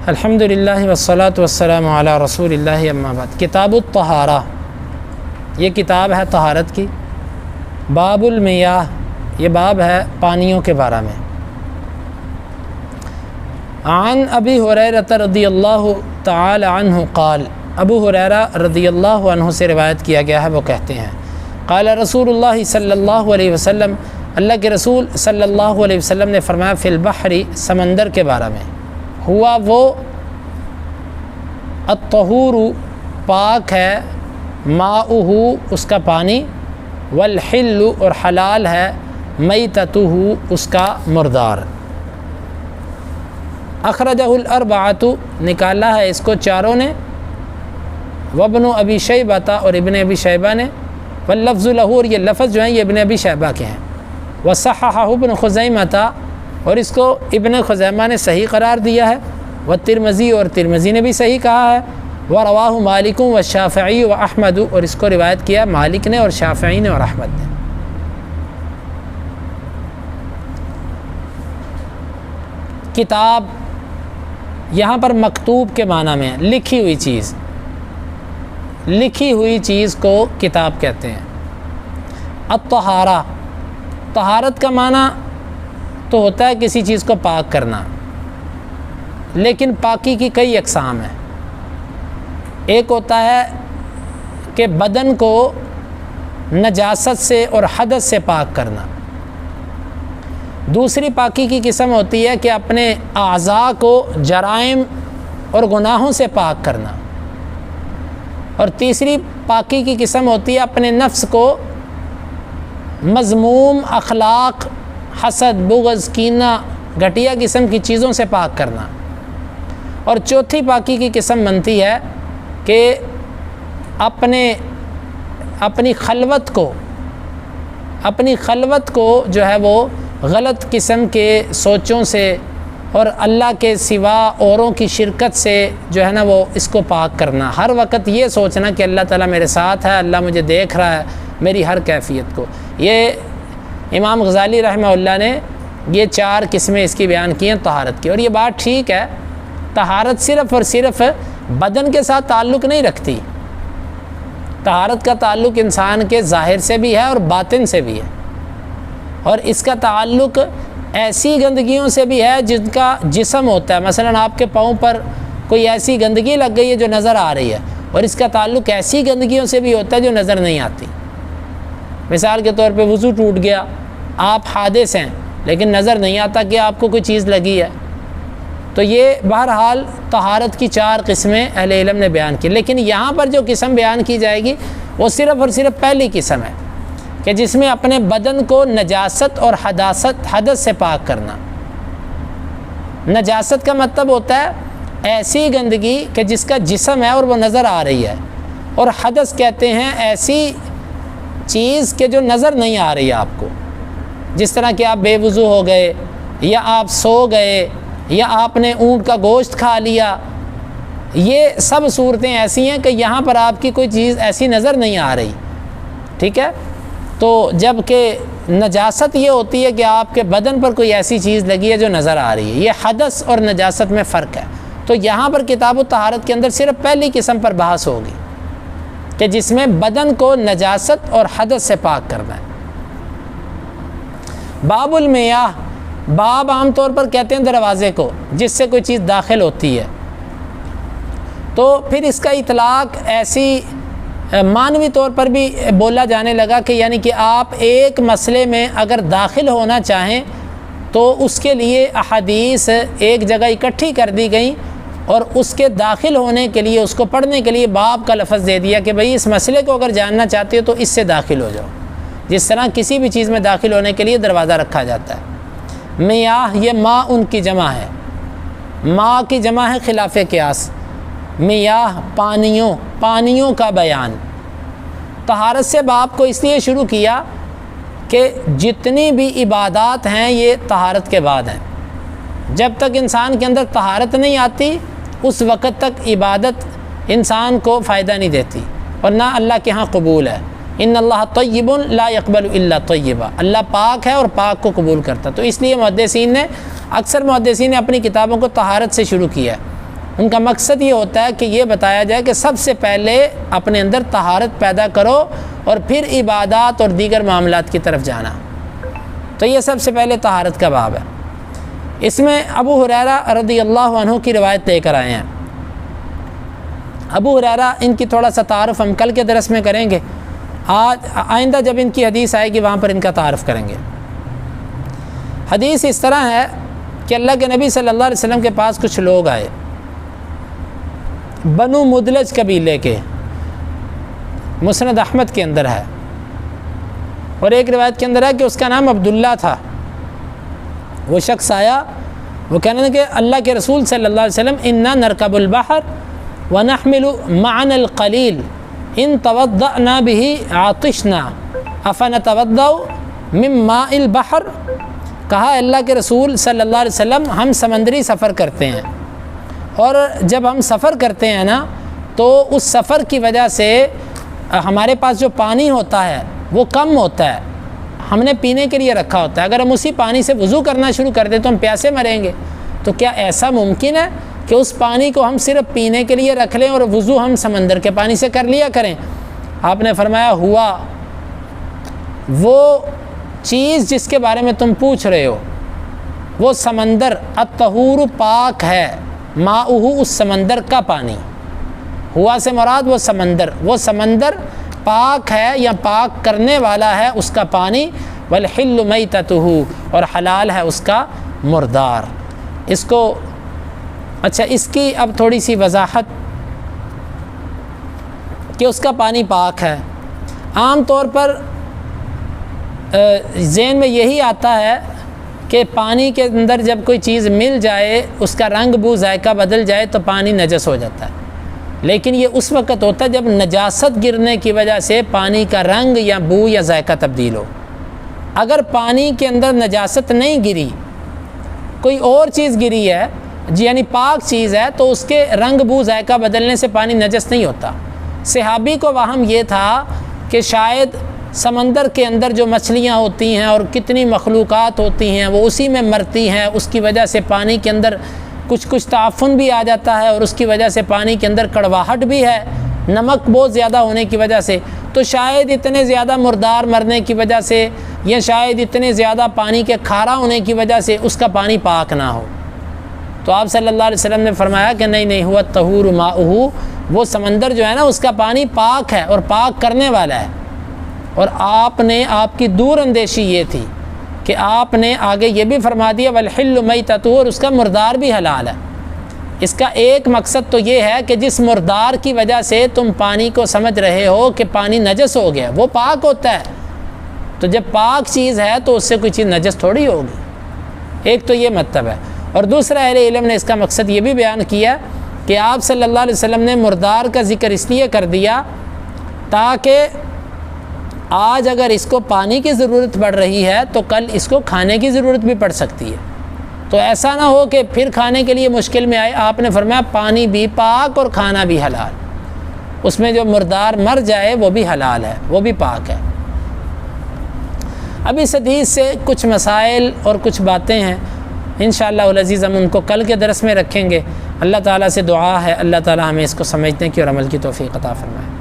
الحمدللہ والصلاۃ والسلام علی رسول اللہ اما بعد۔ کتاب الطہارہ، یہ کتاب ہے طہارت کی۔ باب المیاہ، یہ باب ہے پانیوں کے بارے میں۔ عن ابی ہریرہ رضی اللہ تعالی عنہ قال، ابو ہریرہ رضی اللہ عنہ سے روایت کیا گیا ہے، وہ کہتے ہیں قال رسول اللہ صلی اللہ علیہ وسلم، اللہ کے رسول صلی اللہ علیہ وسلم نے فرمایا فی البحر، سمندر کے بارے میں، ہوا وہ الطہور، پاک ہے، ماؤہ، اس کا پانی، والحل، اور حلال ہے، میتتہ، اس کا مردار۔ اخرجہ الاربعۃ، نکالا ہے اس کو چاروں نے، وابن ابی شیبہ، اور ابن ابی شیبہ نے، واللفظ لہ، اور یہ لفظ جو ہیں یہ ابن ابی شیبہ کے ہیں، وصححہ ابن خزیمہ، اور اس کو ابن خزیمہ نے صحیح قرار دیا ہے، والترمذی، اور ترمذی نے بھی صحیح کہا ہے، ورواہ مالک والشافعی واحمد، اور اس کو روایت کیا مالک نے اور شافعی نے اور احمد نے۔ کتاب یہاں پر مکتوب کے معنی میں ہے، لکھی ہوئی چیز، لکھی ہوئی چیز کو کتاب کہتے ہیں۔ الطہارہ، طہارت کا معنی تو ہوتا ہے کسی چیز کو پاک کرنا، لیکن پاکی کی کئی اقسام ہیں۔ ایک ہوتا ہے کہ بدن کو نجاست سے اور حدث سے پاک کرنا۔ دوسری پاکی کی قسم ہوتی ہے کہ اپنے اعضاء کو جرائم اور گناہوں سے پاک کرنا۔ اور تیسری پاکی کی قسم ہوتی ہے اپنے نفس کو مذموم اخلاق، حسد، بغض، کینہ، گھٹیا قسم کی چیزوں سے پاک کرنا۔ اور چوتھی پاکی کی قسم بنتی ہے کہ اپنی خلوت کو جو ہے وہ غلط قسم کے سوچوں سے اور اللہ کے سوا اوروں کی شرکت سے جو ہے نا وہ اس کو پاک کرنا۔ ہر وقت یہ سوچنا کہ اللہ تعالیٰ میرے ساتھ ہے، اللہ مجھے دیکھ رہا ہے، میری ہر کیفیت کو۔ یہ امام غزالی رحمہ اللہ نے یہ چار قسمیں اس کی بیان کی ہیں طہارت کی۔ اور یہ بات ٹھیک ہے، طہارت صرف اور صرف بدن کے ساتھ تعلق نہیں رکھتی، طہارت کا تعلق انسان کے ظاہر سے بھی ہے اور باطن سے بھی ہے، اور اس کا تعلق ایسی گندگیوں سے بھی ہے جن کا جسم ہوتا ہے۔ مثلا آپ کے پاؤں پر کوئی ایسی گندگی لگ گئی ہے جو نظر آ رہی ہے، اور اس کا تعلق ایسی گندگیوں سے بھی ہوتا ہے جو نظر نہیں آتی۔ مثال کے طور پہ وضو ٹوٹ گیا، آپ حادث ہیں لیکن نظر نہیں آتا کہ آپ کو کوئی چیز لگی ہے۔ تو یہ بہرحال طہارت کی چار قسمیں اہل علم نے بیان کی، لیکن یہاں پر جو قسم بیان کی جائے گی وہ صرف اور صرف پہلی قسم ہے کہ جس میں اپنے بدن کو نجاست اور حدث سے پاک کرنا۔ نجاست کا مطلب ہوتا ہے ایسی گندگی کہ جس کا جسم ہے اور وہ نظر آ رہی ہے، اور حدث کہتے ہیں ایسی چیز کہ جو نظر نہیں آ رہی ہے آپ کو، جس طرح کہ آپ بے وضو ہو گئے، یا آپ سو گئے، یا آپ نے اونٹ کا گوشت کھا لیا۔ یہ سب صورتیں ایسی ہیں کہ یہاں پر آپ کی کوئی چیز ایسی نظر نہیں آ رہی، ٹھیک ہے۔ تو جب کہ نجاست یہ ہوتی ہے کہ آپ کے بدن پر کوئی ایسی چیز لگی ہے جو نظر آ رہی ہے۔ یہ حدث اور نجاست میں فرق ہے۔ تو یہاں پر کتاب الطہارت کے اندر صرف پہلی قسم پر بحث ہوگی کہ جس میں بدن کو نجاست اور حدث سے پاک کرنا ہے۔ باب المیاہ، باب عام طور پر کہتے ہیں دروازے کو جس سے کوئی چیز داخل ہوتی ہے، تو پھر اس کا اطلاق ایسی معنوی طور پر بھی بولا جانے لگا کہ یعنی کہ آپ ایک مسئلے میں اگر داخل ہونا چاہیں تو اس کے لیے احادیث ایک جگہ اکٹھی کر دی گئیں، اور اس کے داخل ہونے کے لیے، اس کو پڑھنے کے لیے باب کا لفظ دے دیا کہ بھئی اس مسئلے کو اگر جاننا چاہتے ہو تو اس سے داخل ہو جاؤ، جس طرح کسی بھی چیز میں داخل ہونے کے لیے دروازہ رکھا جاتا ہے۔ میاہ، یہ ماء ان کی جمع ہے، ماء کی جمع ہے خلاف قیاس۔ میاہ، پانیوں کا بیان۔ طہارت سے باب کو اس لیے شروع کیا کہ جتنی بھی عبادات ہیں یہ طہارت کے بعد ہیں۔ جب تک انسان کے اندر طہارت نہیں آتی اس وقت تک عبادت انسان کو فائدہ نہیں دیتی، اور نہ اللہ کے ہاں قبول ہے۔ ان اللہ طیب لا يقبل الا طیبا، اللہ پاک ہے اور پاک کو قبول کرتا۔ تو اس لیے محدثین نے اپنی کتابوں کو طہارت سے شروع کیا ہے ان کا مقصد یہ ہوتا ہے کہ یہ بتایا جائے کہ سب سے پہلے اپنے اندر طہارت پیدا کرو اور پھر عبادات اور دیگر معاملات کی طرف جانا۔ تو یہ سب سے پہلے طہارت کا باب ہے۔ اس میں ابو ہریرہ رضی اللہ عنہ کی روایت لے کر آئے ہیں۔ ابو ہریرہ، ان کی تھوڑا سا تعارف ہم کل کے درس میں کریں گے، آج آئندہ جب ان کی حدیث آئے گی وہاں پر ان کا تعارف کریں گے۔ حدیث اس طرح ہے کہ اللہ کے نبی صلی اللہ علیہ وسلم کے پاس کچھ لوگ آئے، بنو مدلج قبیلے کے، مسند احمد کے اندر ہے، اور ایک روایت کے اندر ہے کہ اس کا نام عبداللہ تھا۔ وہ شخص آیا، وہ کہنے لگے کہ اللہ کے رسول صلی اللہ علیہ وسلم انا نرکب البحر ونحمل معنا القلیل ان توضأنا به عطشنا افنتوضأ من ماء البحر۔ کہا اللہ کے رسول صلی اللہ علیہ وسلم ہم سمندری سفر کرتے ہیں، اور جب ہم سفر کرتے ہیں نا تو اس سفر کی وجہ سے ہمارے پاس جو پانی ہوتا ہے وہ کم ہوتا ہے، ہم نے پینے کے لیے رکھا ہوتا ہے، اگر ہم اسی پانی سے وضو کرنا شروع کر دیں تو ہم پیاسے مریں گے۔ تو کیا ایسا ممکن ہے کہ اس پانی کو ہم صرف پینے کے لیے رکھ لیں اور وضو ہم سمندر کے پانی سے کر لیا کریں؟ آپ نے فرمایا ہوا وہ چیز جس کے بارے میں تم پوچھ رہے ہو وہ سمندر الطہور پاک ہے، ماؤہ اس سمندر کا پانی، ہوا سے مراد وہ سمندر پاک ہے یا پاک کرنے والا ہے اس کا پانی، والحل میتتہ اور حلال ہے اس کا مردار۔ اس کو اچھا اس کی اب تھوڑی سی وضاحت کہ اس کا پانی پاک ہے۔ عام طور پر ذہن میں یہی آتا ہے کہ پانی کے اندر جب کوئی چیز مل جائے، اس کا رنگ بو ذائقہ بدل جائے تو پانی نجس ہو جاتا ہے، لیکن یہ اس وقت ہوتا ہے جب نجاست گرنے کی وجہ سے پانی کا رنگ یا بو یا ذائقہ تبدیل ہو۔ اگر پانی کے اندر نجاست نہیں گری، کوئی اور چیز گری ہے یعنی پاک چیز ہے، تو اس کے رنگ بو ذائقہ بدلنے سے پانی نجس نہیں ہوتا۔ صحابی کو وہم یہ تھا کہ شاید سمندر کے اندر جو مچھلیاں ہوتی ہیں اور کتنی مخلوقات ہوتی ہیں وہ اسی میں مرتی ہیں، اس کی وجہ سے پانی کے اندر کچھ تعفن بھی آ جاتا ہے، اور اس کی وجہ سے پانی کے اندر کڑواہٹ بھی ہے، نمک بہت زیادہ ہونے کی وجہ سے، تو شاید اتنے زیادہ مردار مرنے کی وجہ سے یا شاید اتنے زیادہ پانی کے کھارا ہونے کی وجہ سے اس کا پانی پاک نہ ہو۔ تو آپ صلی اللہ علیہ وسلم نے فرمایا کہ نہیں ہوا طہور ماؤہ، وہ سمندر جو ہے نا اس کا پانی پاک ہے اور پاک کرنے والا ہے۔ اور آپ کی دور اندیشی یہ تھی کہ آپ نے آگے یہ بھی فرما دیا والحل میتتہ، اور اس کا مردار بھی حلال ہے۔ اس کا ایک مقصد تو یہ ہے کہ جس مردار کی وجہ سے تم پانی کو سمجھ رہے ہو کہ پانی نجس ہو گیا، وہ پاک ہوتا ہے، تو جب پاک چیز ہے تو اس سے کوئی چیز نجس تھوڑی ہوگی۔ ایک تو یہ مطلب ہے، اور دوسرا اہل علم نے اس کا مقصد یہ بھی بیان کیا کہ آپ صلی اللہ علیہ وسلم نے مردار کا ذکر اس لیے کر دیا تاکہ آج اگر اس کو پانی کی ضرورت پڑ رہی ہے تو کل اس کو کھانے کی ضرورت بھی پڑ سکتی ہے، تو ایسا نہ ہو کہ پھر کھانے کے لیے مشکل میں آئے۔ آپ نے فرمایا پانی بھی پاک اور کھانا بھی حلال، اس میں جو مردار مر جائے وہ بھی حلال ہے، وہ بھی پاک ہے۔ اب اس حدیث سے کچھ مسائل اور کچھ باتیں ہیں، انشاءاللہ العزیز ہم ان کو کل کے درس میں رکھیں گے۔ اللہ تعالیٰ سے دعا ہے اللہ تعالیٰ ہمیں اس کو سمجھنے کی اور عمل کی توفیق عطا فرمائے۔